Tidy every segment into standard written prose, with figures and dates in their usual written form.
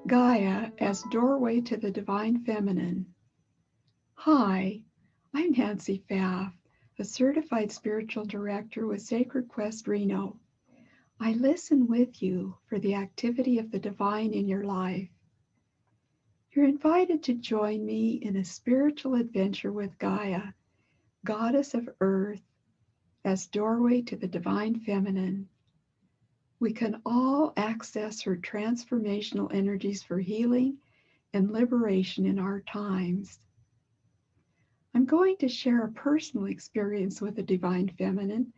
Gaia as doorway to the divine feminine. Hi, I'm Nancy Pfaff, a certified spiritual director with sacredquestreno. I listen with you for the activity of the divine in your life. You're invited to join me in a spiritual adventure with Gaia, goddess of earth, as doorway to the divine feminine. We can all access her transformational energies for healing and liberation in our times. I'm going to share a personal experience with the divine feminine,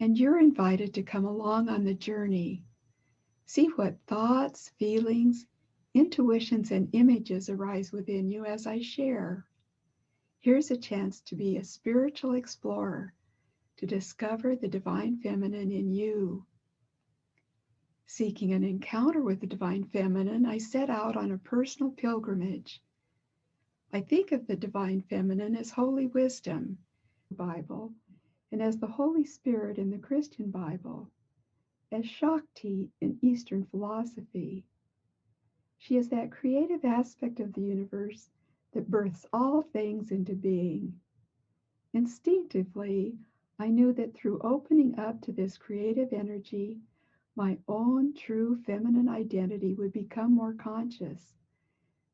and you're invited to come along on the journey. See what thoughts, feelings, intuitions, and images arise within you as I share. Here's a chance to be a spiritual explorer, to discover the divine feminine in you. Seeking an encounter with the divine feminine, I set out on a personal pilgrimage. I think of the divine feminine as holy wisdom, the Bible, and as the Holy Spirit in the Christian Bible, as Shakti in Eastern philosophy. She is that creative aspect of the universe that births all things into being. Instinctively, I knew that through opening up to this creative energy, my own true feminine identity would become more conscious,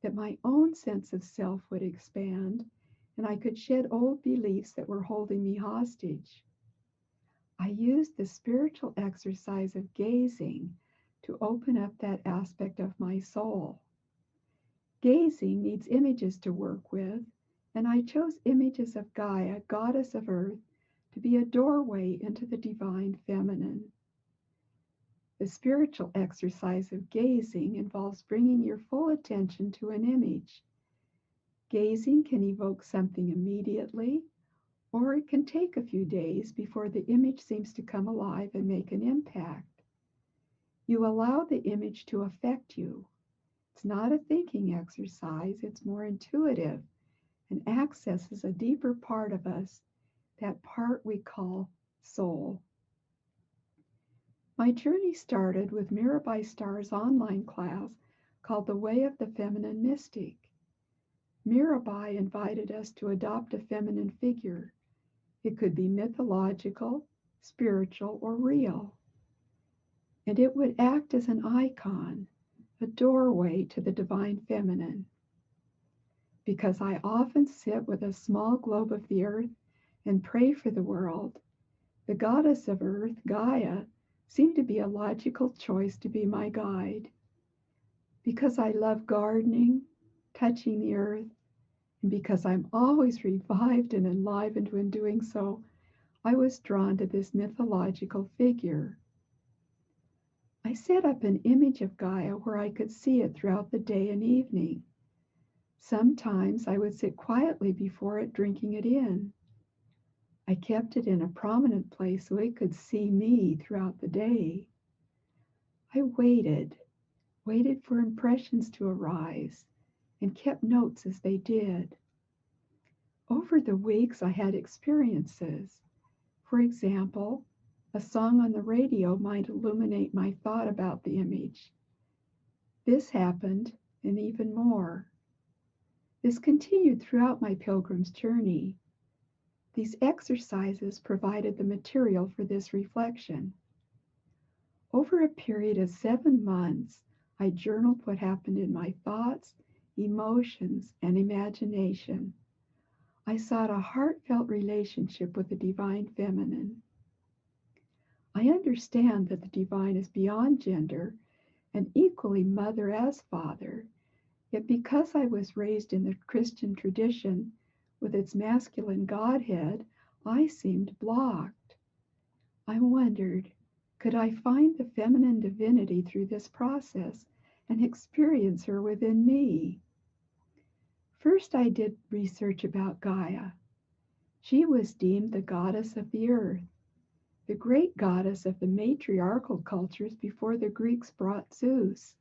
that my own sense of self would expand, and I could shed old beliefs that were holding me hostage. I used the spiritual exercise of gazing to open up that aspect of my soul. Gazing needs images to work with, and I chose images of Gaia, goddess of earth, to be a doorway into the divine feminine. The spiritual exercise of gazing involves bringing your full attention to an image. Gazing can evoke something immediately, or it can take a few days before the image seems to come alive and make an impact. You allow the image to affect you. It's not a thinking exercise, it's more intuitive and accesses a deeper part of us, that part we call soul. My journey started with Mirabai Starr's online class called The Way of the Feminine Mystic. Mirabai invited us to adopt a feminine figure. It could be mythological, spiritual, or real. And it would act as an icon, a doorway to the divine feminine. Because I often sit with a small globe of the earth and pray for the world, the goddess of earth, Gaia, seemed to be a logical choice to be my guide. Because I love gardening, touching the earth, and because I'm always revived and enlivened when doing so, I was drawn to this mythological figure. I set up an image of Gaia where I could see it throughout the day and evening. Sometimes I would sit quietly before it, drinking it in. I kept it in a prominent place so it could see me throughout the day. I waited for impressions to arise, and kept notes as they did. Over the weeks, I had experiences. For example, a song on the radio might illuminate my thought about the image. This happened, and even more. This continued throughout my pilgrim's journey. These exercises provided the material for this reflection. Over a period of 7 months, I journaled what happened in my thoughts, emotions, and imagination. I sought a heartfelt relationship with the divine feminine. I understand that the divine is beyond gender and equally mother as father, yet because I was raised in the Christian tradition with its masculine Godhead, I seemed blocked. I wondered, could I find the feminine divinity through this process and experience her within me? First, I did research about Gaia. She was deemed the goddess of the earth, the great goddess of the matriarchal cultures before the Greeks brought Zeus.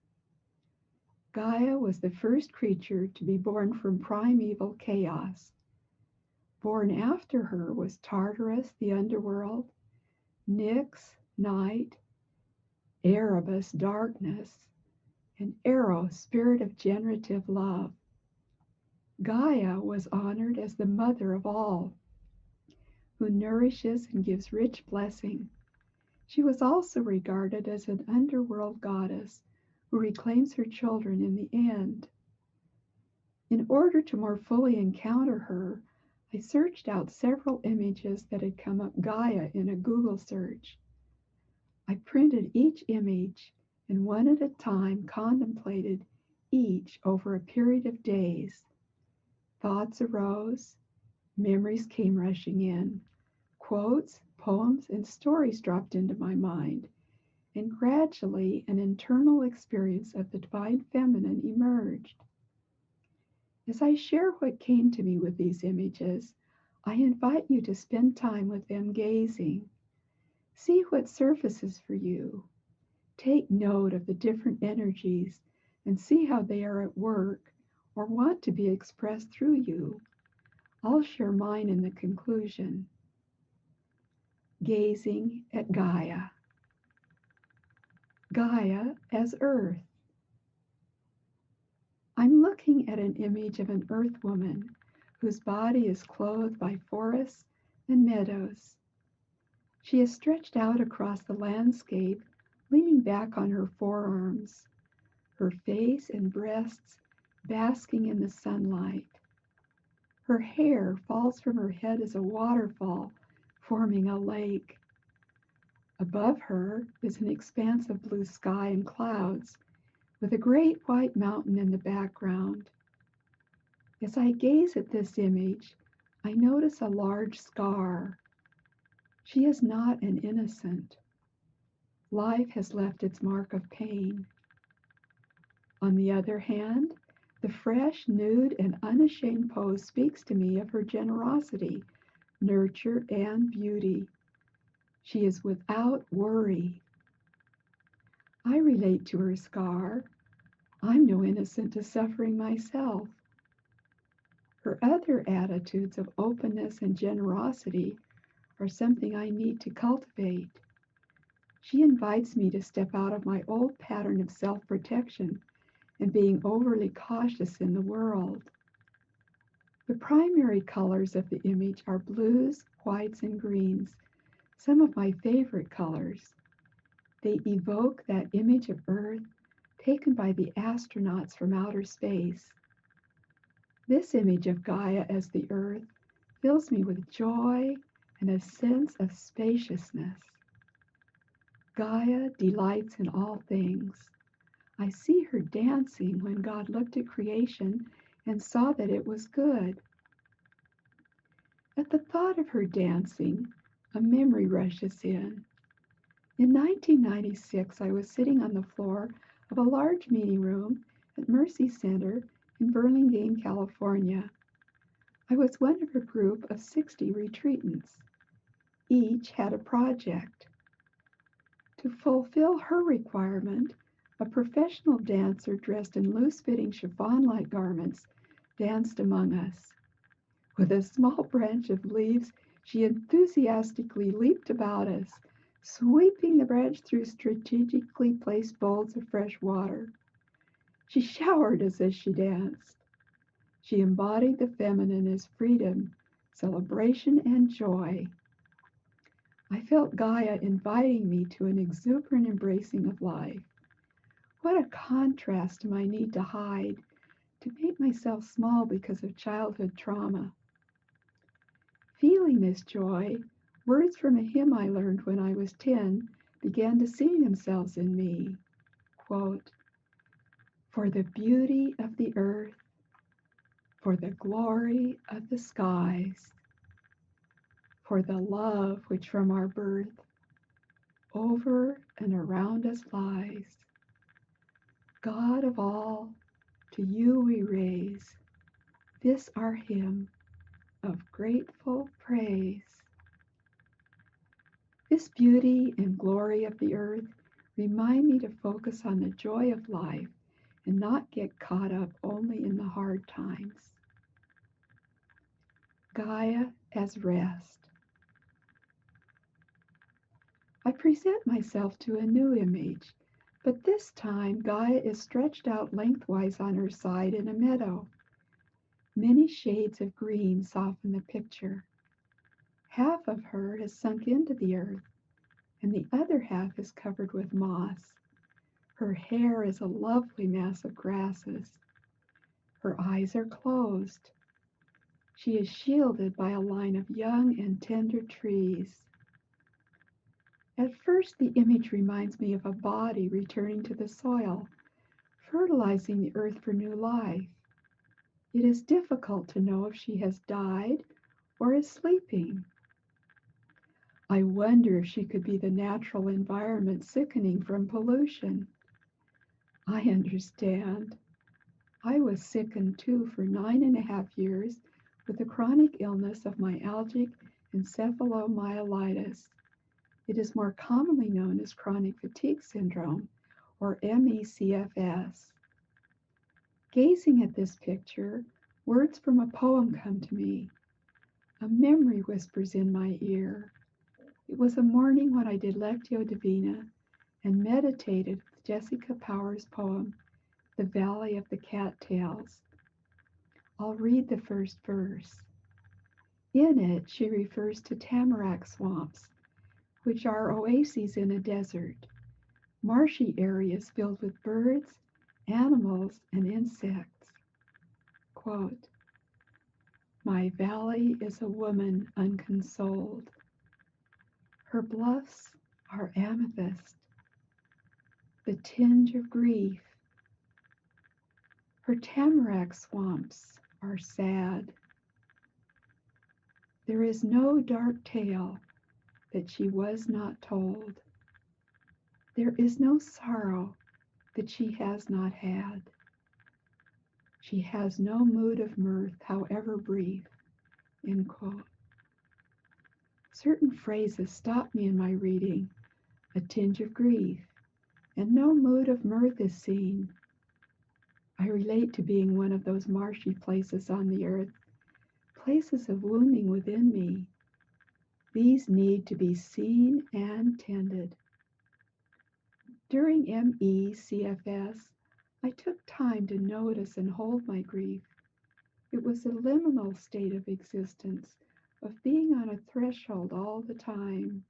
Gaia was the first creature to be born from primeval chaos. Born after her was Tartarus, the underworld, Nyx, night, Erebus, darkness, and Eros, spirit of generative love. Gaia was honored as the mother of all, who nourishes and gives rich blessing. She was also regarded as an underworld goddess who reclaims her children in the end. In order to more fully encounter her, I searched out several images that had come up Gaia in a Google search. I printed each image and one at a time contemplated each over a period of days. Thoughts arose, memories came rushing in, quotes, poems, and stories dropped into my mind, and gradually an internal experience of the divine feminine emerged. As I share what came to me with these images, I invite you to spend time with them gazing. See what surfaces for you. Take note of the different energies and see how they are at work or want to be expressed through you. I'll share mine in the conclusion. Gazing at Gaia. Gaia as Earth. I'm looking at an image of an earth woman whose body is clothed by forests and meadows. She is stretched out across the landscape, leaning back on her forearms, her face and breasts basking in the sunlight. Her hair falls from her head as a waterfall, forming a lake. Above her is an expanse of blue sky and clouds, with a great white mountain in the background. As I gaze at this image, I notice a large scar. She is not an innocent. Life has left its mark of pain. On the other hand, the fresh, nude, and unashamed pose speaks to me of her generosity, nurture, and beauty. She is without worry. I relate to her scar. I'm no innocent to suffering myself. Her other attitudes of openness and generosity are something I need to cultivate. She invites me to step out of my old pattern of self-protection and being overly cautious in the world. The primary colors of the image are blues, whites, and greens, some of my favorite colors. They evoke that image of Earth taken by the astronauts from outer space. This image of Gaia as the Earth fills me with joy and a sense of spaciousness. Gaia delights in all things. I see her dancing when God looked at creation and saw that it was good. At the thought of her dancing, a memory rushes in. In 1996, I was sitting on the floor of a large meeting room at Mercy Center in Burlingame, California. I was one of a group of 60 retreatants. Each had a project. To fulfill her requirement, a professional dancer dressed in loose-fitting chiffon-like garments danced among us. With a small branch of leaves, she enthusiastically leaped about us, sweeping the branch through strategically placed bowls of fresh water. She showered us as she danced. She embodied the feminine as freedom, celebration, and joy. I felt Gaia inviting me to an exuberant embracing of life. What a contrast to my need to hide, to make myself small because of childhood trauma. Feeling this joy, words from a hymn I learned when I was 10 began to sing themselves in me. Quote, "For the beauty of the earth, for the glory of the skies, for the love which from our birth over and around us lies. God of all, to you we raise this our hymn of grateful praise." This beauty and glory of the earth remind me to focus on the joy of life and not get caught up only in the hard times. Gaia as rest. I present myself to a new image, But this time Gaia is stretched out lengthwise on her side in a meadow. Many shades of green soften the picture. Half of her has sunk into the earth, and the other half is covered with moss. Her hair is a lovely mass of grasses. Her eyes are closed. She is shielded by a line of young and tender trees. At first, the image reminds me of a body returning to the soil, fertilizing the earth for new life. It is difficult to know if she has died or is sleeping. I wonder if she could be the natural environment sickening from pollution. I understand. I was sickened too for 9.5 years with the chronic illness of myalgic encephalomyelitis. It is more commonly known as chronic fatigue syndrome, or MECFS. Gazing at this picture, words from a poem come to me. A memory whispers in my ear. It was a morning when I did Lectio Divina and meditated with Jessica Power's poem, The Valley of the Cattails. I'll read the first verse. In it, she refers to tamarack swamps, which are oases in a desert, marshy areas filled with birds, animals, and insects. Quote, "My valley is a woman unconsoled. Her bluffs are amethyst, the tinge of grief. Her tamarack swamps are sad. There is no dark tale that she was not told. There is no sorrow that she has not had. She has no mood of mirth, however brief." End quote. Certain phrases stop me in my reading. A tinge of grief, and no mood of mirth is seen. I relate to being one of those marshy places on the earth, places of wounding within me. These need to be seen and tended. During MECFS, I took time to notice and hold my grief. It was a liminal state of existence, of being on a threshold all the time.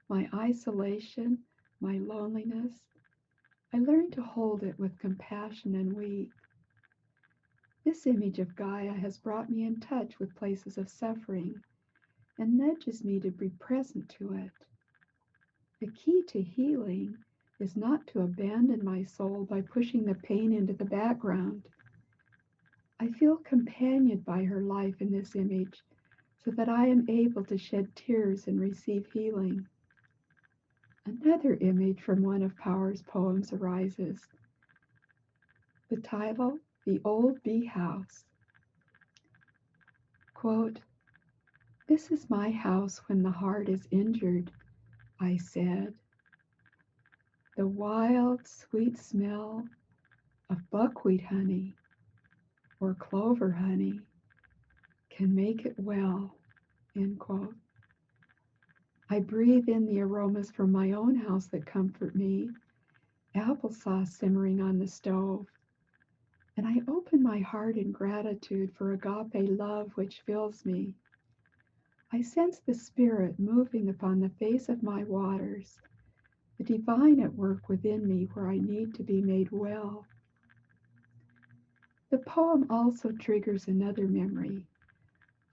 My isolation, my loneliness, I learned to hold it with compassion and weep. This image of Gaia has brought me in touch with places of suffering and nudges me to be present to it. The key to healing is not to abandon my soul by pushing the pain into the background. I feel companioned by her life in this image so that I am able to shed tears and receive healing. Another image from one of Power's poems arises. The title, The Old Bee House. Quote, "This is my house when the heart is injured," I said. "The wild, sweet smell of buckwheat honey or clover honey can make it well." End quote. I breathe in the aromas from my own house that comfort me, applesauce simmering on the stove, and I open my heart in gratitude for agape love which fills me. I sense the Spirit moving upon the face of my waters, the divine at work within me where I need to be made well. The poem also triggers another memory.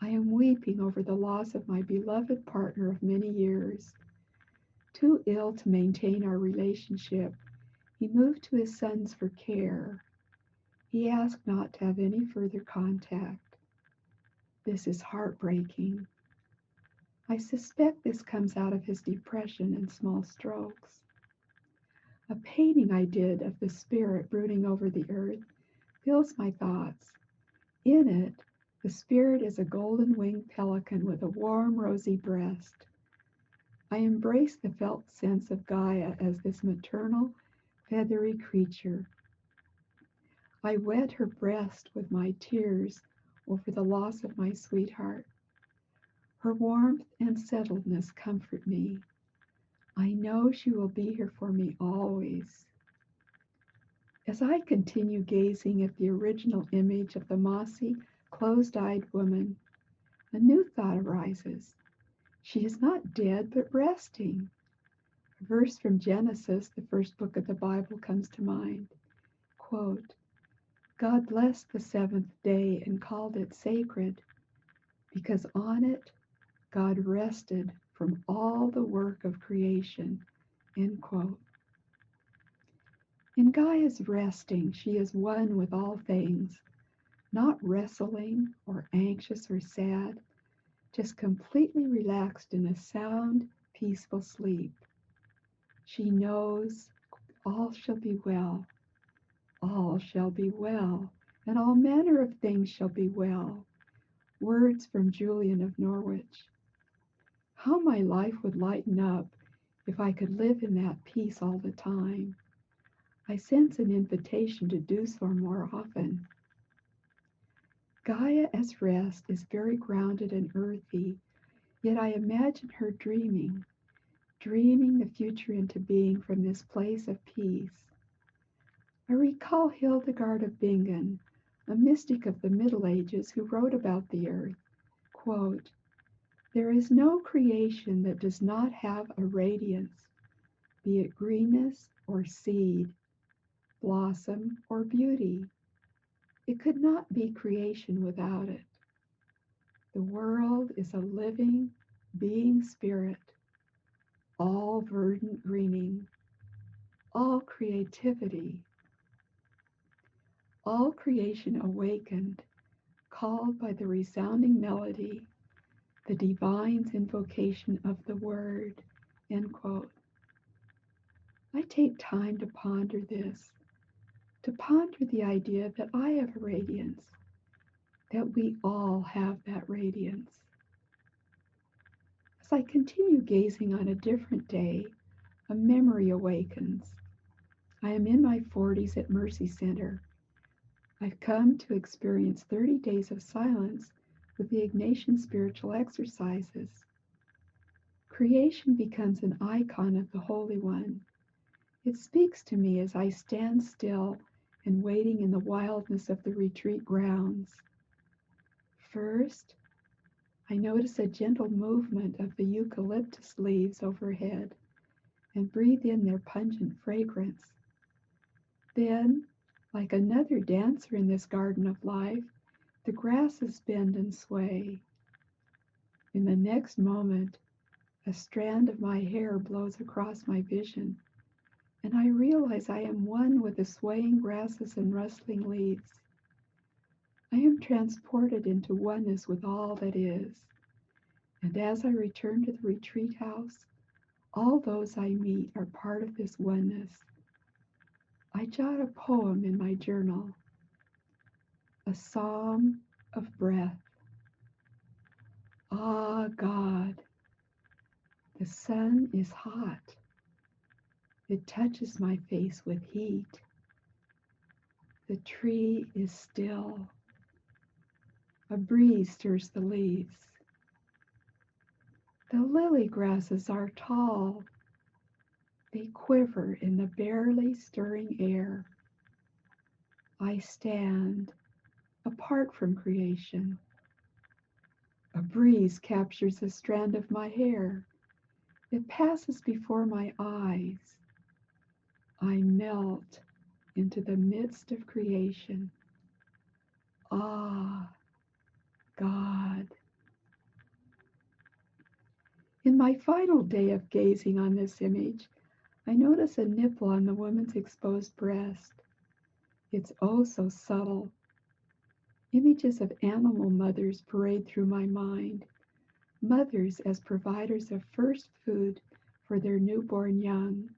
I am weeping over the loss of my beloved partner of many years. Too ill to maintain our relationship, he moved to his sons for care. He asked not to have any further contact. This is heartbreaking. I suspect this comes out of his depression and small strokes. A painting I did of the Spirit brooding over the earth fills my thoughts. In it, the Spirit is a golden-winged pelican with a warm, rosy breast. I embrace the felt sense of Gaia as this maternal, feathery creature. I wet her breast with my tears over the loss of my sweetheart. Her warmth and settledness comfort me. I know she will be here for me always. As I continue gazing at the original image of the mossy, closed-eyed woman, a new thought arises. She is not dead, but resting. A verse from Genesis, the first book of the Bible, comes to mind. Quote, God blessed the seventh day and called it sacred, because on it God rested from all the work of creation. End quote. In Gaia's resting, she is one with all things, not wrestling or anxious or sad, just completely relaxed in a sound, peaceful sleep. She knows all shall be well, all shall be well, and all manner of things shall be well. Words from Julian of Norwich. How my life would lighten up if I could live in that peace all the time. I sense an invitation to do so more often. Gaia as rest is very grounded and earthy, yet I imagine her dreaming the future into being from this place of peace. I recall Hildegard of Bingen, a mystic of the Middle Ages who wrote about the earth, quote, there is no creation that does not have a radiance, be it greenness or seed, blossom or beauty. It could not be creation without it. The world is a living, being spirit, all verdant greening, all creativity, all creation awakened, called by the resounding melody, the divine's invocation of the word, end quote. I take time to ponder this, to ponder the idea that I have a radiance, that we all have that radiance. As I continue gazing on a different day, a memory awakens. I am in my 40s at Mercy Center. I've come to experience 30 days of silence with the Ignatian spiritual exercises. Creation becomes an icon of the Holy One. It speaks to me as I stand still and waiting in the wildness of the retreat grounds. First, I notice a gentle movement of the eucalyptus leaves overhead and breathe in their pungent fragrance. Then, like another dancer in this garden of life, the grasses bend and sway. In the next moment, a strand of my hair blows across my vision, and I realize I am one with the swaying grasses and rustling leaves. I am transported into oneness with all that is, and as I return to the retreat house, all those I meet are part of this oneness. I jot a poem in my journal, a psalm of breath. Ah, God, the sun is hot. It touches my face with heat. The tree is still. A breeze stirs the leaves. The lily grasses are tall. They quiver in the barely stirring air. I stand apart from creation. A breeze captures a strand of my hair. It passes before my eyes. I melt into the midst of creation. Ah, God. In my final day of gazing on this image, I notice a nipple on the woman's exposed breast. It's oh so subtle. Images of animal mothers parade through my mind. Mothers as providers of first food for their newborn young.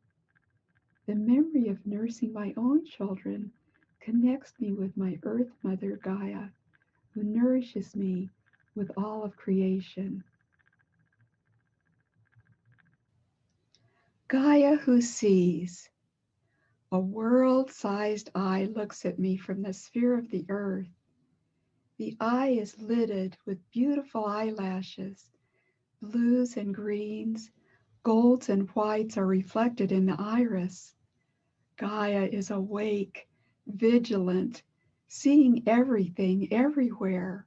The memory of nursing my own children connects me with my earth mother Gaia, who nourishes me with all of creation. Gaia Who Sees. A world-sized eye looks at me from the sphere of the earth. The eye is lidded with beautiful eyelashes, blues and greens, Golds and whites are reflected in the iris. Gaia is awake, vigilant, seeing everything everywhere.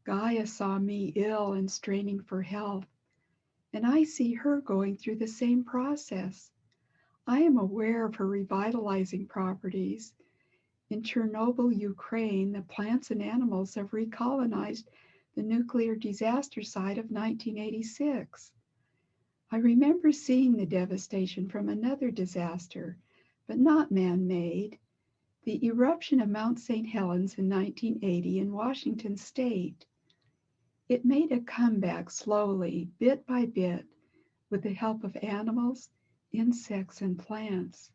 Gaia saw me ill and straining for health, and I see her going through the same process. I am aware of her revitalizing properties. In Chernobyl, Ukraine, the plants and animals have recolonized the nuclear disaster site of 1986. I remember seeing the devastation from another disaster, but not man-made, the eruption of Mount St. Helens in 1980 in Washington state. It made a comeback slowly, bit by bit, with the help of animals, insects, and plants.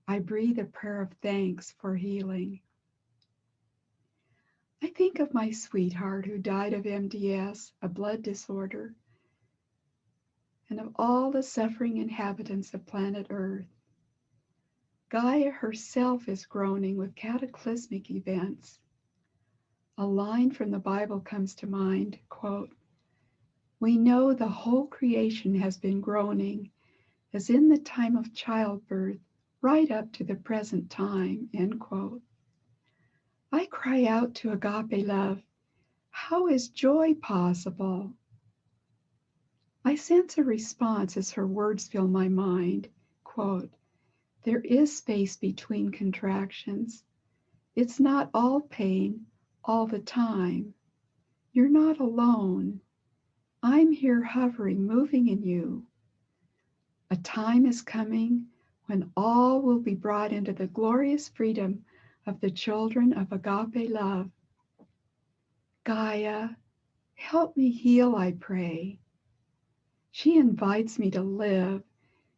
I breathe a prayer of thanks for healing. I think of my sweetheart who died of MDS, a blood disorder, and of all the suffering inhabitants of planet Earth. Gaia herself is groaning with cataclysmic events. A line from the Bible comes to mind, quote, "We know the whole creation has been groaning, as in the time of childbirth, right up to the present time," end quote. I cry out to agape love, how is joy possible? I sense a response as her words fill my mind, quote, "There is space between contractions. It's not all pain all the time. You're not alone. I'm here hovering, moving in you. A time is coming when all will be brought into the glorious freedom of the children of agape love. Gaia, help me heal, I pray." She invites me to live,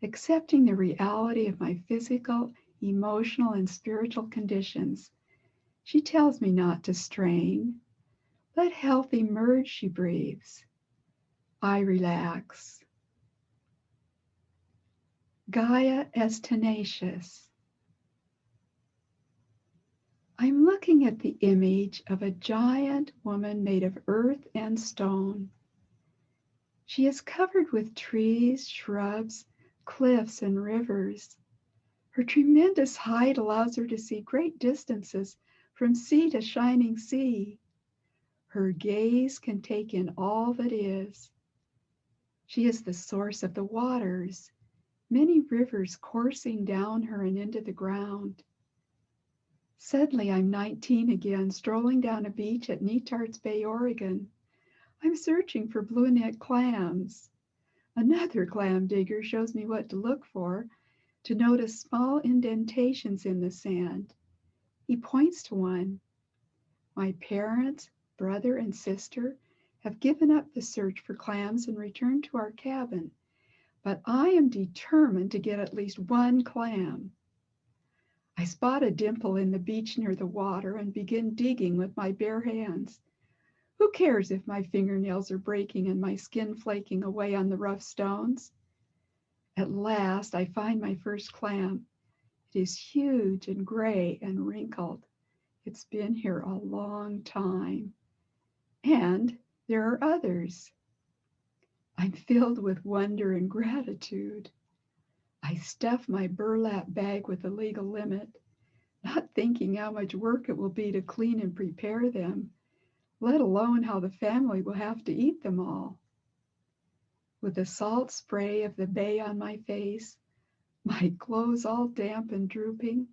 accepting the reality of my physical, emotional, and spiritual conditions. She tells me not to strain. Let health emerge, she breathes. I relax. Gaia as Tenacious. I'm looking at the image of a giant woman made of earth and stone. She is covered with trees, shrubs, cliffs, and rivers. Her tremendous height allows her to see great distances from sea to shining sea. Her gaze can take in all that is. She is the source of the waters, many rivers coursing down her and into the ground. Suddenly I'm 19 again, strolling down a beach at Netarts Bay, Oregon. I'm searching for blue-neck clams. Another clam digger shows me what to look for, to notice small indentations in the sand. He points to one. My parents, brother, and sister have given up the search for clams and returned to our cabin, but I am determined to get at least one clam. I spot a dimple in the beach near the water and begin digging with my bare hands. Who cares if my fingernails are breaking and my skin flaking away on the rough stones? At last, I find my first clam. It is huge and gray and wrinkled. It's been here a long time. And there are others. I'm filled with wonder and gratitude. I stuff my burlap bag with the legal limit, not thinking how much work it will be to clean and prepare them, let alone how the family will have to eat them all. With the salt spray of the bay on my face, my clothes all damp and drooping,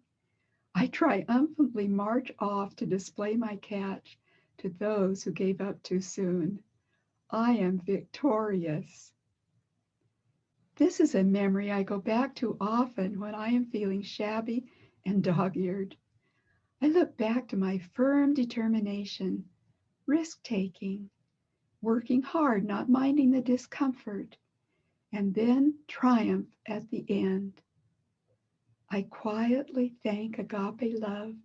I triumphantly march off to display my catch to those who gave up too soon. I am victorious. This is a memory I go back to often when I am feeling shabby and dog-eared. I look back to my firm determination, risk-taking, working hard, not minding the discomfort, and then triumph at the end. I quietly thank agape love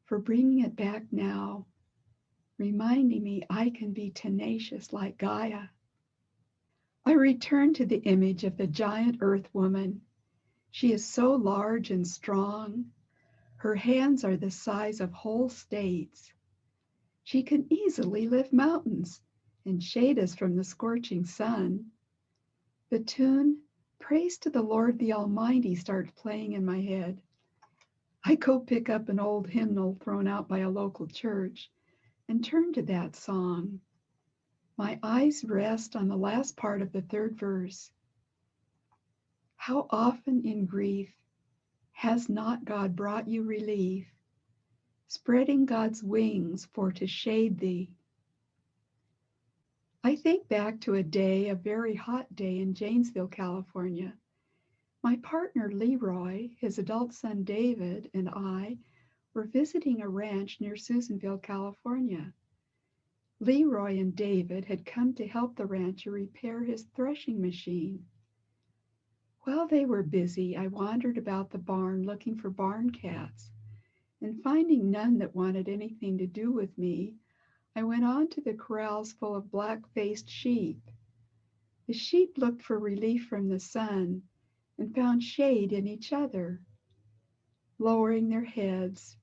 for bringing it back now, reminding me I can be tenacious like Gaia. I return to the image of the giant earth woman. She is so large and strong. Her hands are the size of whole states. She can easily lift mountains and shade us from the scorching sun. The tune, Praise to the Lord the Almighty, starts playing in my head. I go pick up an old hymnal thrown out by a local church and turn to that song. My eyes rest on the last part of the third verse. How often in grief has not God brought you relief, spreading God's wings for to shade thee? I think back to a very hot day in Janesville, California. My partner Leroy, his adult son David, and I were visiting a ranch near Susanville, California. Leroy and David had come to help the rancher repair his threshing machine. While they were busy, I wandered about the barn looking for barn cats, and finding none that wanted anything to do with me, I went on to the corrals full of black-faced sheep. The sheep looked for relief from the sun and found shade in each other, lowering their heads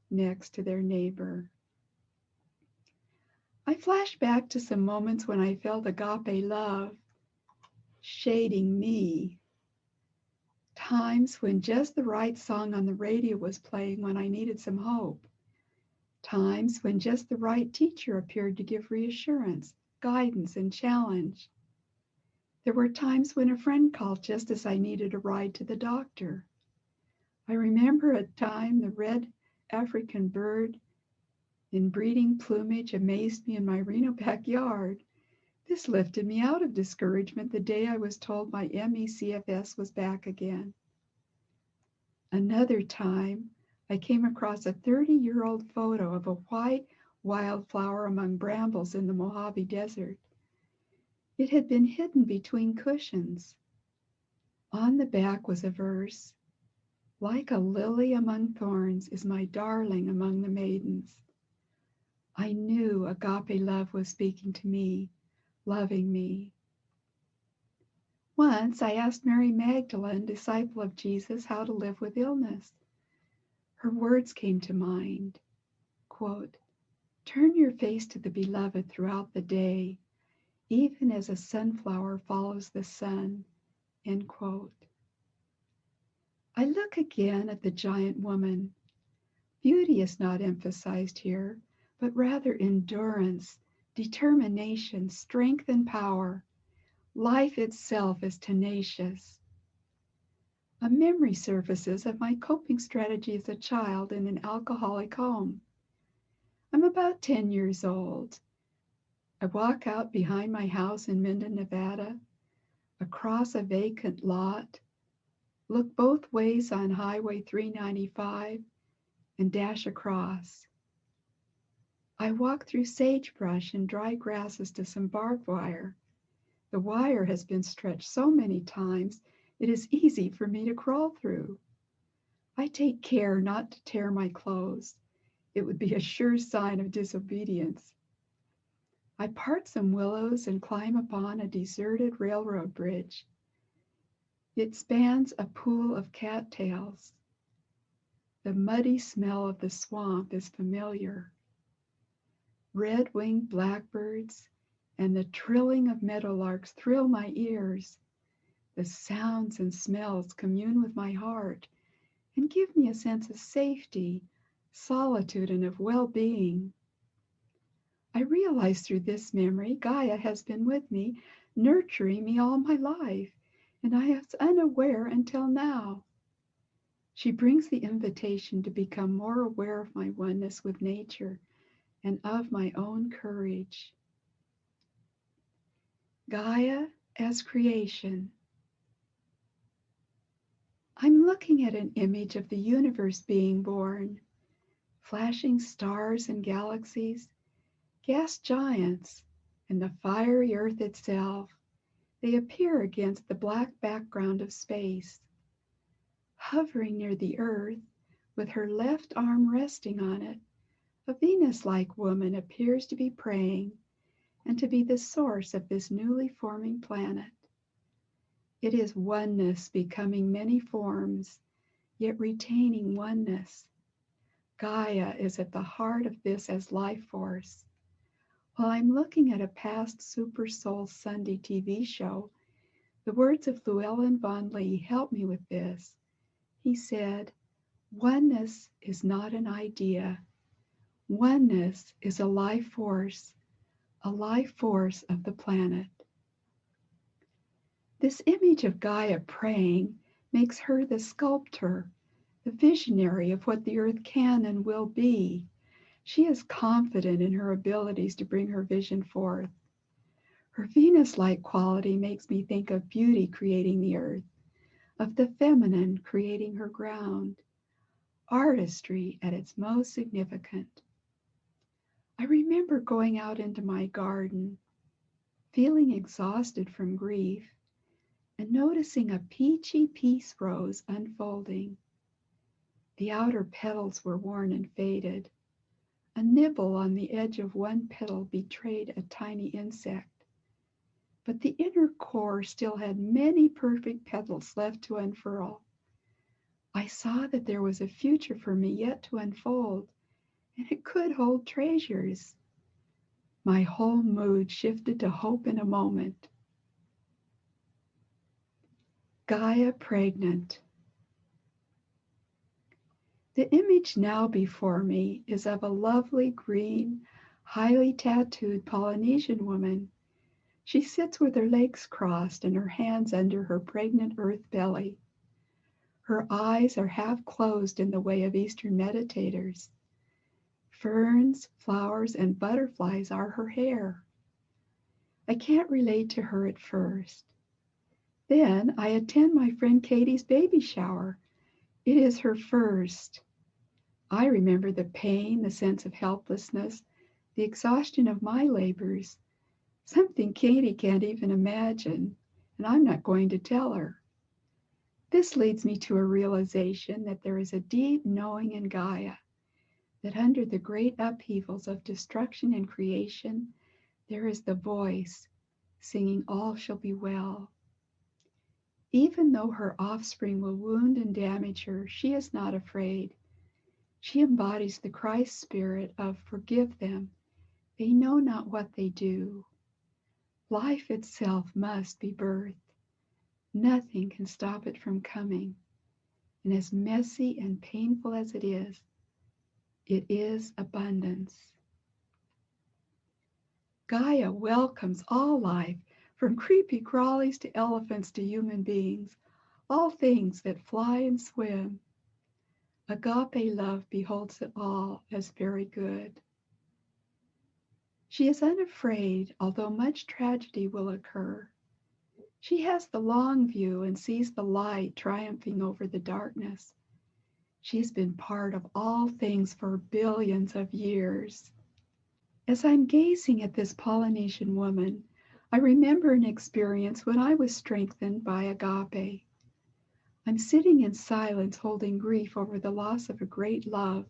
next to their neighbor. I flashed back to some moments when I felt agape love shading me. Times when just the right song on the radio was playing when I needed some hope. Times when just the right teacher appeared to give reassurance, guidance, and challenge. There were times when a friend called just as I needed a ride to the doctor. I remember a time the red African bird in breeding plumage amazed me in my Reno backyard. This lifted me out of discouragement the day I was told my ME/CFS was back again. Another time, I came across a 30-year-old photo of a white wildflower among brambles in the Mojave Desert. It had been hidden between cushions. On the back was a verse, "Like a lily among thorns is my darling among the maidens." I knew agape love was speaking to me, loving me. Once I asked Mary Magdalene, disciple of Jesus, how to live with illness. Her words came to mind, quote, "Turn your face to the beloved throughout the day, even as a sunflower follows the sun," end quote. I look again at the giant woman. Beauty is not emphasized here, but rather endurance, determination, strength, and power. Life itself is tenacious. A memory surfaces of my coping strategy as a child in an alcoholic home. I'm about 10 years old. I walk out behind my house in Minden, Nevada, across a vacant lot, look both ways on Highway 395, and dash across. I walk through sagebrush and dry grasses to some barbed wire. The wire has been stretched so many times, it is easy for me to crawl through. I take care not to tear my clothes. It would be a sure sign of disobedience. I part some willows and climb upon a deserted railroad bridge. It spans a pool of cattails. The muddy smell of the swamp is familiar. Red-winged blackbirds and the trilling of meadowlarks thrill my ears. The sounds and smells commune with my heart and give me a sense of safety, solitude, and of well-being. I realize through this memory, Gaia has been with me, nurturing me all my life, and I was unaware until now. She brings the invitation to become more aware of my oneness with nature and of my own courage. Gaia as creation. I'm looking at an image of the universe being born, flashing stars and galaxies, gas giants, and the fiery earth itself. They appear against the black background of space. Hovering near the earth, with her left arm resting on it, a Venus-like woman appears to be praying and to be the source of this newly forming planet. It is oneness becoming many forms, yet retaining oneness. Gaia is at the heart of this as life force. While I'm looking at a past Super Soul Sunday TV show, The words of Llewellyn von Lee helped me with this. He said, "Oneness is not an idea. Oneness is a life force of the planet." This image of Gaia praying makes her the sculptor, the visionary of what the earth can and will be. She is confident in her abilities to bring her vision forth. Her Venus-like quality makes me think of beauty creating the earth, of the feminine creating her ground, artistry at its most significant. I remember going out into my garden, feeling exhausted from grief, and noticing a peachy peace rose unfolding. The outer petals were worn and faded. A nibble on the edge of one petal betrayed a tiny insect, but the inner core still had many perfect petals left to unfurl. I saw that there was a future for me yet to unfold, and it could hold treasures. My whole mood shifted to hope in a moment. Gaia pregnant. The image now before me is of a lovely green, highly tattooed Polynesian woman. She sits with her legs crossed and her hands under her pregnant earth belly. Her eyes are half closed in the way of Eastern meditators. Ferns, flowers, and butterflies are her hair. I can't relate to her at first. Then I attend my friend Katie's baby shower. It is her first. I remember the pain, the sense of helplessness, the exhaustion of my labors, something Katie can't even imagine, and I'm not going to tell her. This leads me to a realization that there is a deep knowing in Gaia, that under the great upheavals of destruction and creation, there is the voice singing, "All shall be well." Even though her offspring will wound and damage her, she is not afraid. She embodies the Christ spirit of "forgive them, they know not what they do." Life itself must be birthed. Nothing can stop it from coming. And as messy and painful as it is abundance. Gaia welcomes all life, from creepy crawlies to elephants to human beings, all things that fly and swim. Agape love beholds it all as very good. She is unafraid, although much tragedy will occur. She has the long view and sees the light triumphing over the darkness. She has been part of all things for billions of years. As I'm gazing at this Polynesian woman, I remember an experience when I was strengthened by agape. I'm sitting in silence, holding grief over the loss of a great love.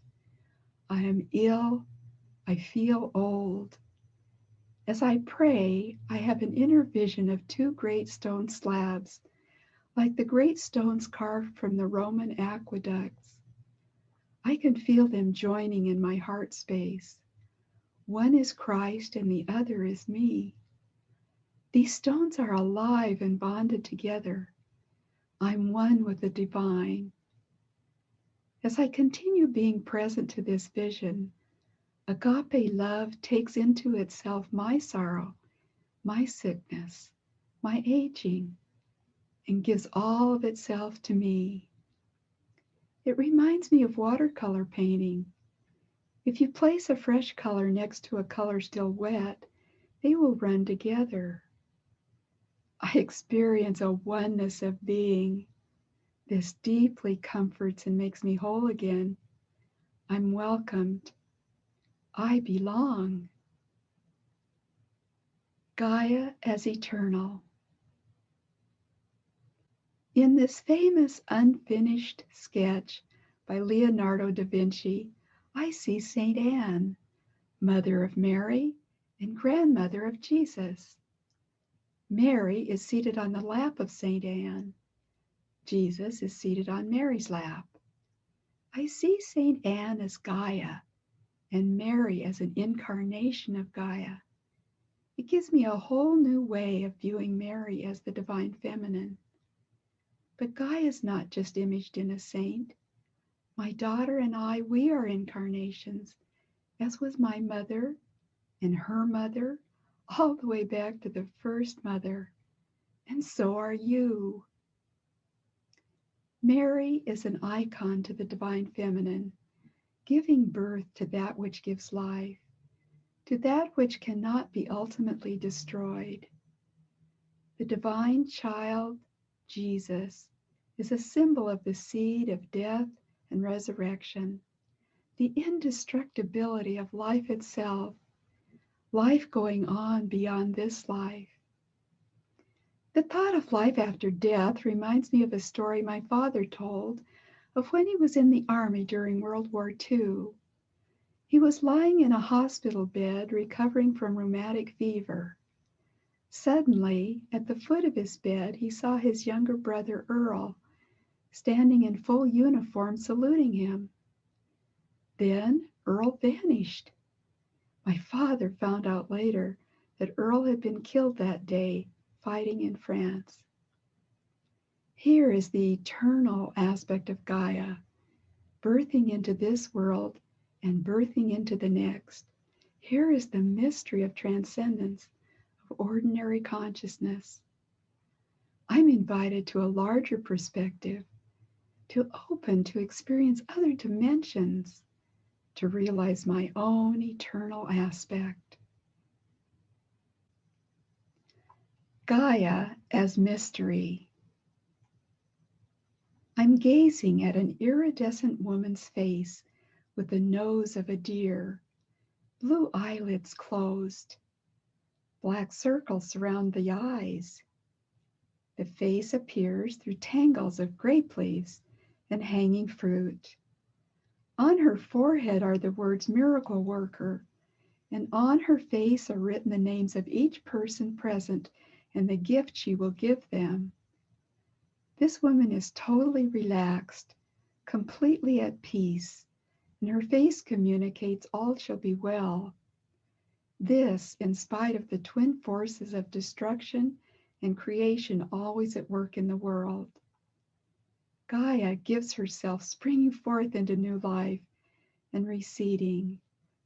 I am ill. I feel old. As I pray, I have an inner vision of two great stone slabs, like the great stones carved from the Roman aqueducts. I can feel them joining in my heart space. One is Christ and the other is me. These stones are alive and bonded together. I'm one with the divine. As I continue being present to this vision, agape love takes into itself my sorrow, my sickness, my aging, and gives all of itself to me. It reminds me of watercolor painting. If you place a fresh color next to a color still wet, they will run together. I experience a oneness of being. This deeply comforts and makes me whole again. I'm welcomed. I belong. Gaia as eternal. In this famous unfinished sketch by Leonardo da Vinci, I see Saint Anne, mother of Mary and grandmother of Jesus. Mary is seated on the lap of Saint Anne. Jesus is seated on Mary's lap. I see Saint Anne as Gaia and Mary as an incarnation of Gaia. It gives me a whole new way of viewing Mary as the divine feminine. But Gaia is not just imaged in a saint. My daughter and I, we are incarnations, as was my mother and her mother, all the way back to the first mother. And so are you. Mary is an icon to the divine feminine, giving birth to that which gives life, to that which cannot be ultimately destroyed. The divine child, Jesus, is a symbol of the seed of death and resurrection, the indestructibility of life itself, life going on beyond this life. The thought of life after death reminds me of a story my father told of when he was in the army during World War II. He was lying in a hospital bed recovering from rheumatic fever. Suddenly, at the foot of his bed, he saw his younger brother Earl standing in full uniform saluting him. Then Earl vanished. My father found out later that Earl had been killed that day fighting in France. Here is the eternal aspect of Gaia, birthing into this world and birthing into the next. Here is the mystery of transcendence, of ordinary consciousness. I'm invited to a larger perspective, to open to experience other dimensions, to realize my own eternal aspect. Gaia as mystery. I'm gazing at an iridescent woman's face with the nose of a deer, blue eyelids closed, black circles surround the eyes. The face appears through tangles of grape leaves and hanging fruit. On her forehead are the words miracle worker, and on her face are written the names of each person present and the gift she will give them. This woman is totally relaxed, completely at peace, and her face communicates all shall be well. This, in spite of the twin forces of destruction and creation always at work in the world. Gaia gives herself springing forth into new life and receding,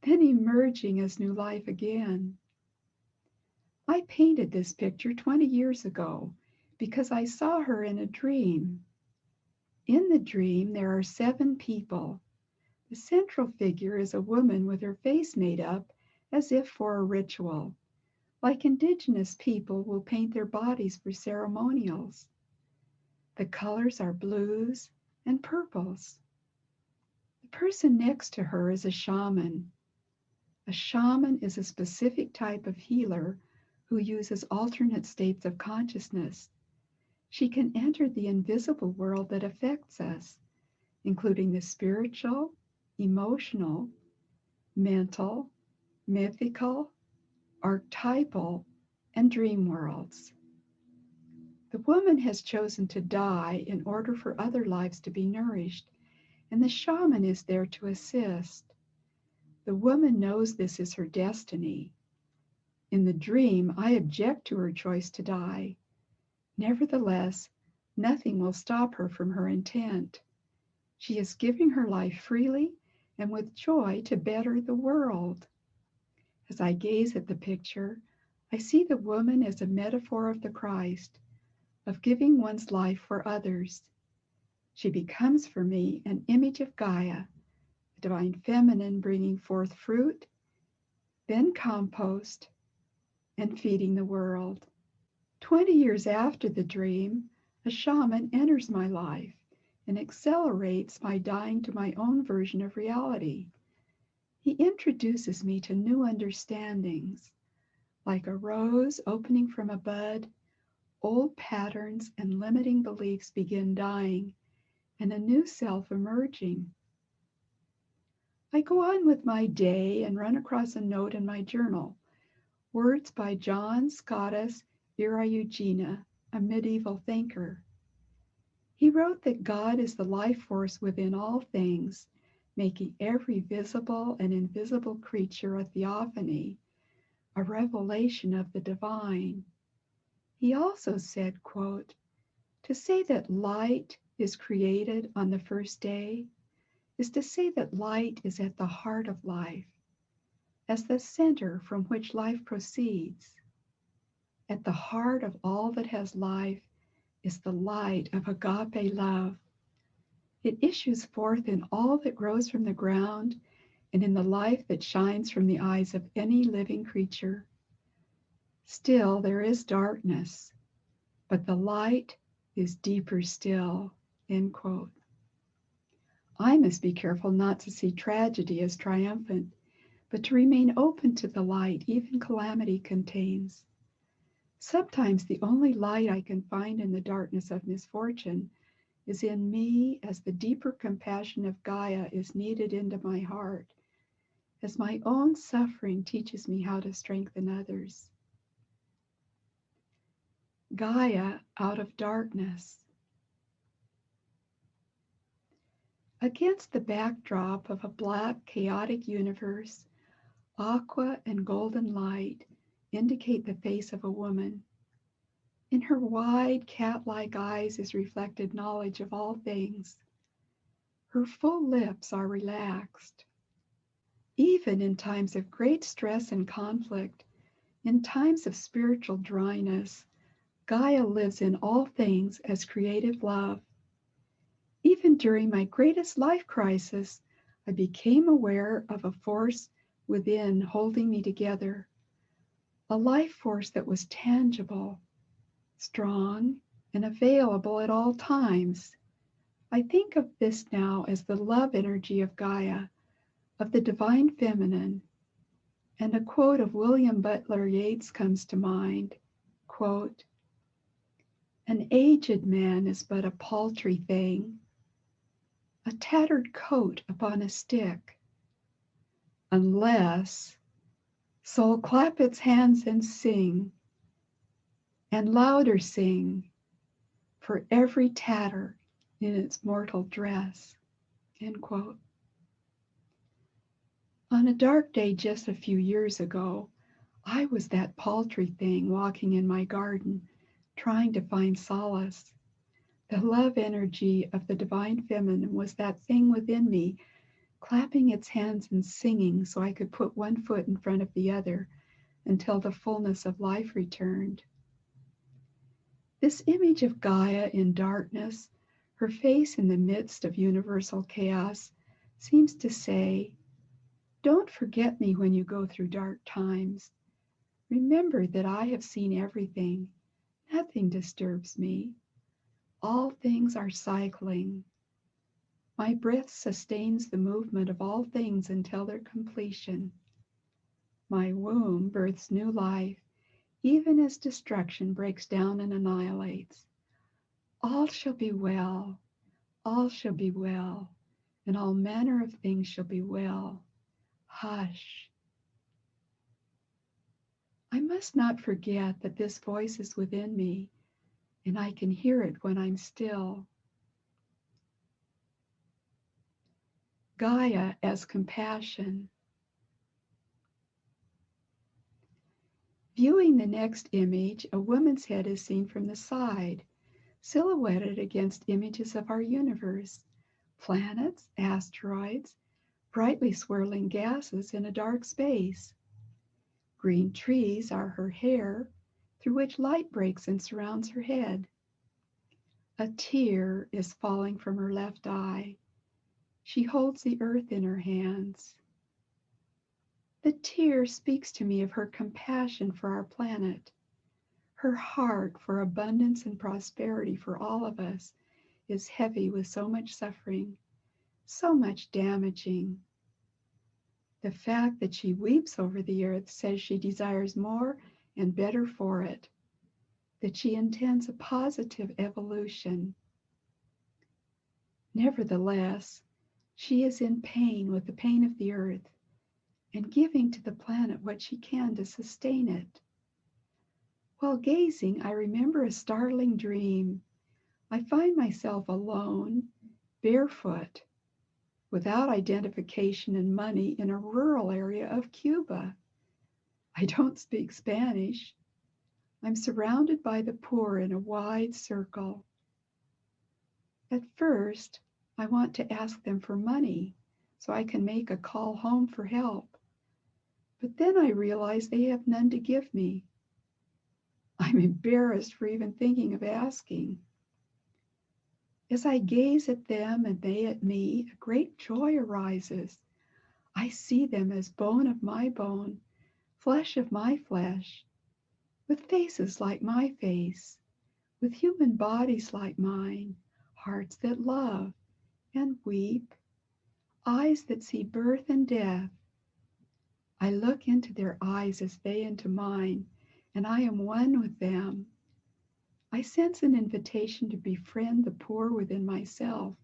then emerging as new life again. I painted this picture 20 years ago because I saw her in a dream. In the dream, there are 7 people. The central figure is a woman with her face made up as if for a ritual, like indigenous people will paint their bodies for ceremonials. The colors are blues and purples. The person next to her is a shaman. A shaman is a specific type of healer who uses alternate states of consciousness. She can enter the invisible world that affects us, including the spiritual, emotional, mental, mythical, archetypal, and dream worlds. The woman has chosen to die in order for other lives to be nourished, and the shaman is there to assist. The woman knows this is her destiny. In the dream, I object to her choice to die. Nevertheless, nothing will stop her from her intent. She is giving her life freely and with joy to better the world. As I gaze at the picture, I see the woman as a metaphor of the Christ, of giving one's life for others. She becomes for me an image of Gaia, the divine feminine bringing forth fruit, then compost, and feeding the world. 20 years after the dream, a shaman enters my life and accelerates my dying to my own version of reality. He introduces me to new understandings. Like a rose opening from a bud, old patterns and limiting beliefs begin dying, and a new self emerging. I go on with my day and run across a note in my journal, words by John Scotus Eriugena, a medieval thinker. He wrote that God is the life force within all things, making every visible and invisible creature a theophany, a revelation of the divine. He also said, quote, "To say that light is created on the first day is to say that light is at the heart of life, as the center from which life proceeds. At the heart of all that has life is the light of agape love. It issues forth in all that grows from the ground and in the life that shines from the eyes of any living creature. Still, there is darkness, but the light is deeper still." End quote. I must be careful not to see tragedy as triumphant, but to remain open to the light even calamity contains. Sometimes the only light I can find in the darkness of misfortune is in me, as the deeper compassion of Gaia is kneaded into my heart, as my own suffering teaches me how to strengthen others. Gaia Out of Darkness. Against the backdrop of a black, chaotic universe, aqua and golden light indicate the face of a woman. In her wide, cat-like eyes is reflected knowledge of all things. Her full lips are relaxed. Even in times of great stress and conflict, in times of spiritual dryness, Gaia lives in all things as creative love. Even during my greatest life crisis, I became aware of a force within holding me together, a life force that was tangible, strong, and available at all times. I think of this now as the love energy of Gaia, of the divine feminine. And a quote of William Butler Yeats comes to mind, quote, "An aged man is but a paltry thing, a tattered coat upon a stick, unless soul clap its hands and sing, and louder sing, for every tatter in its mortal dress." End quote. On a dark day just a few years ago, I was that paltry thing walking in my garden, trying to find solace. The love energy of the divine feminine was that thing within me, clapping its hands and singing so I could put one foot in front of the other until the fullness of life returned. This image of Gaia in darkness, her face in the midst of universal chaos, seems to say, "Don't forget me when you go through dark times. Remember that I have seen everything. Nothing disturbs me. All things are cycling. My breath sustains the movement of all things until their completion. My womb births new life, even as destruction breaks down and annihilates. All shall be well, all shall be well, and all manner of things shall be well. Hush." I must not forget that this voice is within me, and I can hear it when I'm still. Gaia as compassion. Viewing the next image, a woman's head is seen from the side, silhouetted against images of our universe, planets, asteroids, brightly swirling gases in a dark space. Green trees are her hair, through which light breaks and surrounds her head. A tear is falling from her left eye. She holds the earth in her hands. The tear speaks to me of her compassion for our planet. Her heart for abundance and prosperity for all of us is heavy with so much suffering, so much damaging. The fact that she weeps over the earth says she desires more and better for it, that she intends a positive evolution. Nevertheless, she is in pain with the pain of the earth and giving to the planet what she can to sustain it. While gazing, I remember a startling dream. I find myself alone, barefoot, without identification and money in a rural area of Cuba. I don't speak Spanish. I'm surrounded by the poor in a wide circle. At first, I want to ask them for money so I can make a call home for help. But then I realize they have none to give me. I'm embarrassed for even thinking of asking. As I gaze at them and they at me, a great joy arises. I see them as bone of my bone, flesh of my flesh, with faces like my face, with human bodies like mine, hearts that love and weep, eyes that see birth and death. I look into their eyes as they into mine, and I am one with them. I sense an invitation to befriend the poor within myself,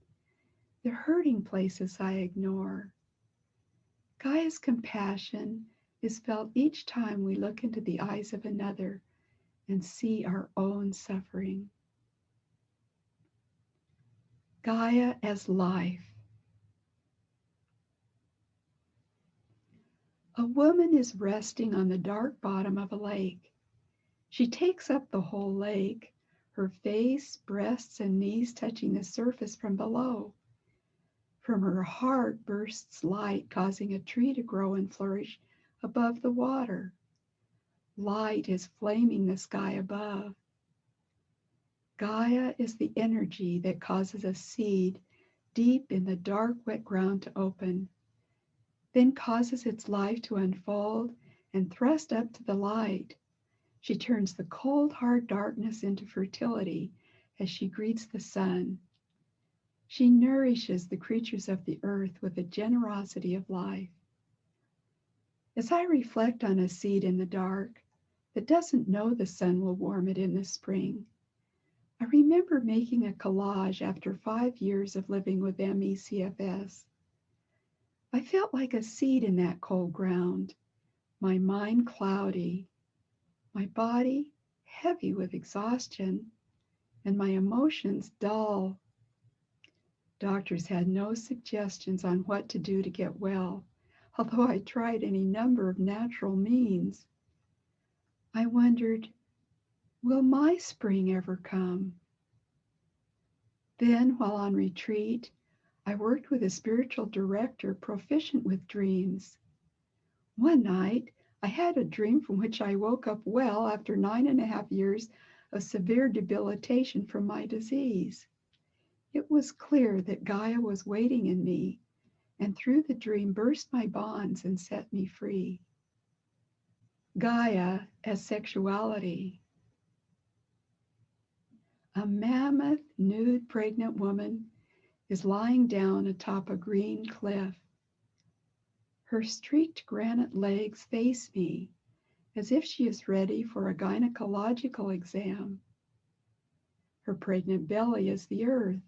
the hurting places I ignore. Gaia's compassion is felt each time we look into the eyes of another and see our own suffering. Gaia as life. A woman is resting on the dark bottom of a lake. She takes up the whole lake, her face, breasts, and knees touching the surface from below. From her heart bursts light, causing a tree to grow and flourish above the water. Light is flaming the sky above. Gaia is the energy that causes a seed deep in the dark, wet ground to open, then causes its life to unfold and thrust up to the light. She turns the cold, hard darkness into fertility as she greets the sun. She nourishes the creatures of the earth with the generosity of life. As I reflect on a seed in the dark that doesn't know the sun will warm it in the spring, I remember making a collage after 5 years of living with MECFS. I felt like a seed in that cold ground, my mind cloudy, my body heavy with exhaustion, and my emotions dull. Doctors had no suggestions on what to do to get well, although I tried any number of natural means. I wondered, will my spring ever come? Then, while on retreat, I worked with a spiritual director proficient with dreams. One night, I had a dream from which I woke up well after 9.5 years of severe debilitation from my disease. It was clear that Gaia was waiting in me, and through the dream burst my bonds and set me free. Gaia as sexuality. A mammoth, nude, pregnant woman is lying down atop a green cliff. Her streaked granite legs face me, as if she is ready for a gynecological exam. Her pregnant belly is the earth.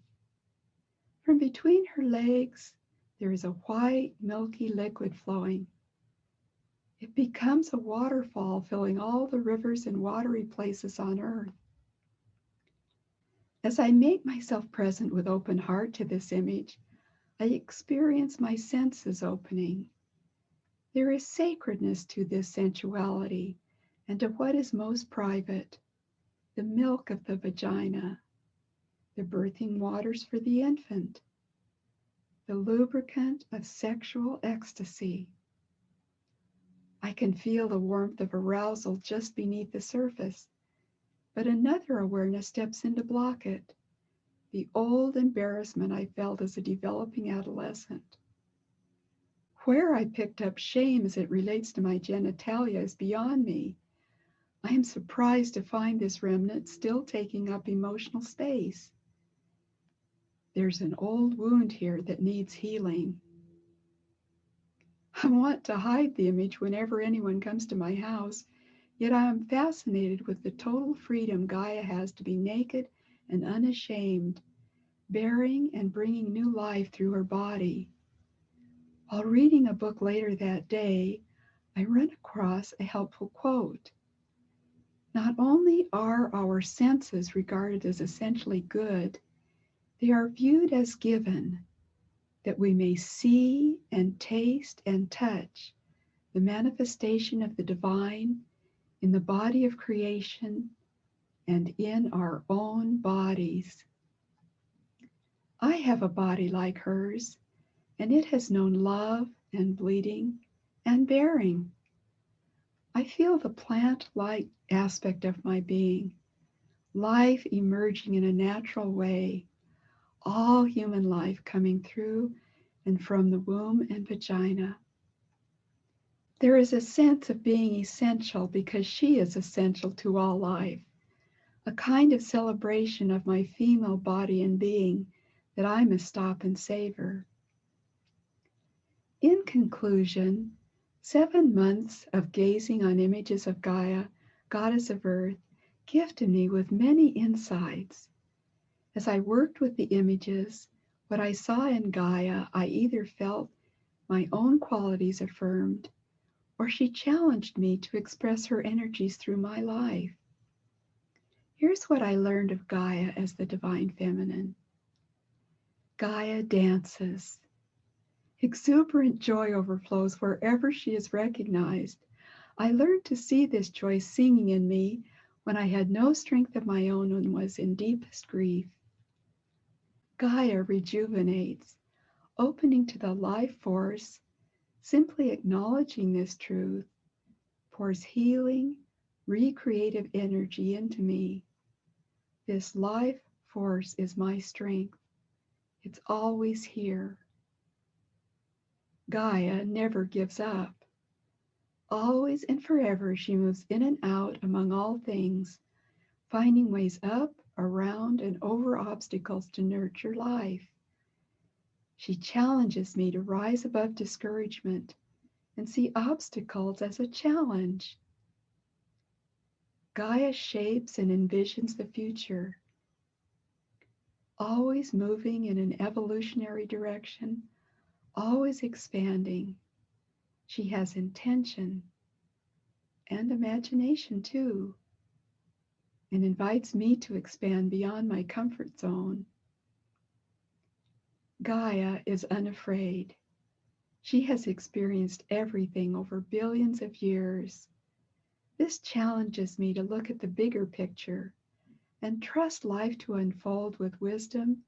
From between her legs, there is a white, milky liquid flowing. It becomes a waterfall, filling all the rivers and watery places on earth. As I make myself present with open heart to this image, I experience my senses opening. There is sacredness to this sensuality and to what is most private, the milk of the vagina, the birthing waters for the infant, the lubricant of sexual ecstasy. I can feel the warmth of arousal just beneath the surface, but another awareness steps in to block it, the old embarrassment I felt as a developing adolescent. Where I picked up shame as it relates to my genitalia is beyond me. I am surprised to find this remnant still taking up emotional space. There's an old wound here that needs healing. I want to hide the image whenever anyone comes to my house, yet I am fascinated with the total freedom Gaia has to be naked and unashamed, bearing and bringing new life through her body. While reading a book later that day, I run across a helpful quote. Not only are our senses regarded as essentially good, they are viewed as given, that we may see and taste and touch the manifestation of the divine in the body of creation and in our own bodies. I have a body like hers, and it has known love and bleeding and bearing. I feel the plant-like aspect of my being, life emerging in a natural way, all human life coming through and from the womb and vagina. There is a sense of being essential because she is essential to all life, a kind of celebration of my female body and being that I must stop and savor. In conclusion, 7 months of gazing on images of Gaia, Goddess of Earth, gifted me with many insights. As I worked with the images, what I saw in Gaia, I either felt my own qualities affirmed, or she challenged me to express her energies through my life. Here's what I learned of Gaia as the Divine Feminine. Gaia dances. Exuberant joy overflows wherever she is recognized. I learned to see this joy singing in me when I had no strength of my own and was in deepest grief. Gaia rejuvenates, opening to the life force. Simply acknowledging this truth pours healing, recreative energy into me. This life force is my strength. It's always here. Gaia never gives up. Always and forever she moves in and out among all things, finding ways up, around, and over obstacles to nurture life. She challenges me to rise above discouragement and see obstacles as a challenge. Gaia shapes and envisions the future, always moving in an evolutionary direction, always expanding. She has intention and imagination too, and invites me to expand beyond my comfort zone. Gaia is unafraid. She has experienced everything over billions of years. This challenges me to look at the bigger picture and trust life to unfold with wisdom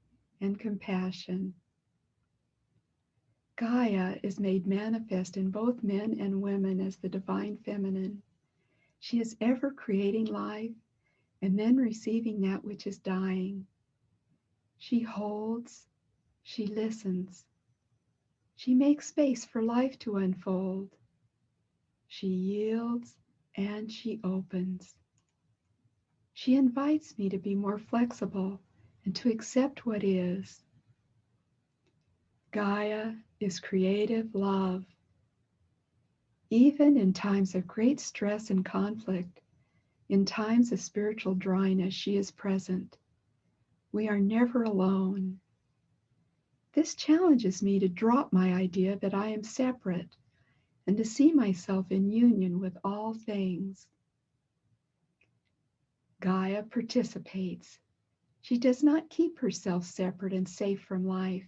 and compassion. Gaia is made manifest in both men and women as the Divine Feminine. She is ever creating life and then receiving that which is dying. She holds, she listens. She makes space for life to unfold. She yields and she opens. She invites me to be more flexible and to accept what is. Gaia is creative love. Even in times of great stress and conflict, in times of spiritual dryness, she is present. We are never alone. This challenges me to drop my idea that I am separate and to see myself in union with all things. Gaia participates. She does not keep herself separate and safe from life.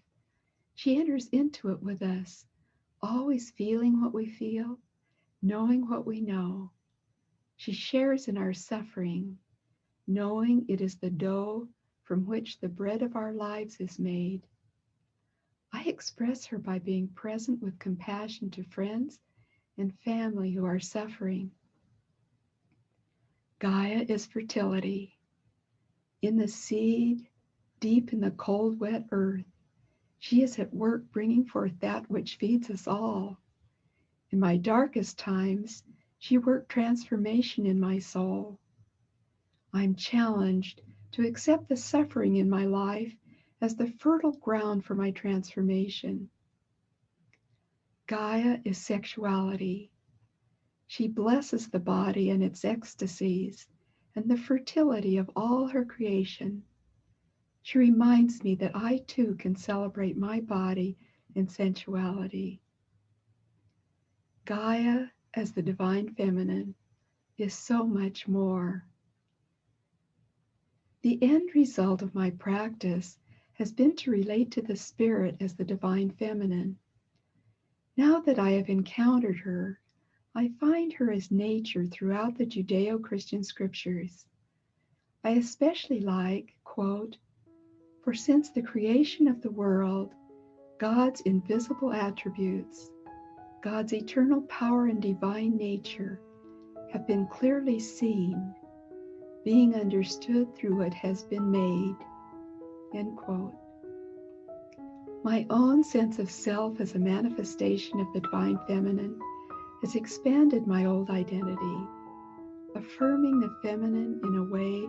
She enters into it with us, always feeling what we feel, knowing what we know. She shares in our suffering, knowing it is the dough from which the bread of our lives is made. I express her by being present with compassion to friends and family who are suffering. Gaia is fertility. In the seed, deep in the cold, wet earth, she is at work bringing forth that which feeds us all. In my darkest times, she worked transformation in my soul. I'm challenged to accept the suffering in my life as the fertile ground for my transformation. Gaia is sexuality. She blesses the body and its ecstasies and the fertility of all her creation. She reminds me that I too can celebrate my body and sensuality. Gaia, as the Divine Feminine, is so much more. The end result of my practice has been to relate to the Spirit as the Divine Feminine. Now that I have encountered her, I find her as nature throughout the Judeo-Christian scriptures. I especially like, quote, "For since the creation of the world, God's invisible attributes, God's eternal power and divine nature have been clearly seen, being understood through what has been made," end quote. My own sense of self as a manifestation of the divine feminine has expanded my old identity, affirming the feminine in a way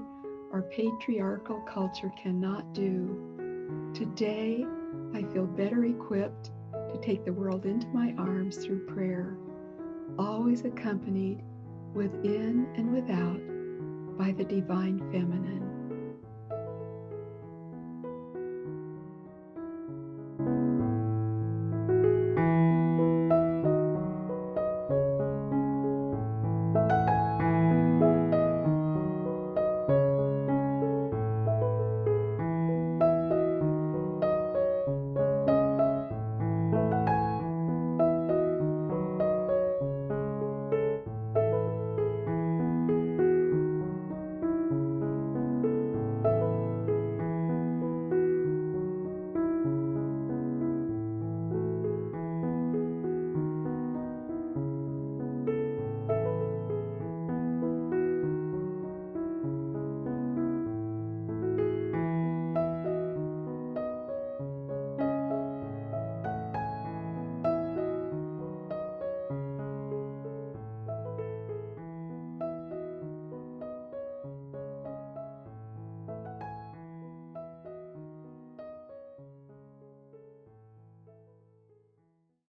our patriarchal culture cannot do. Today, I feel better equipped to take the world into my arms through prayer, always accompanied within and without by the divine feminine.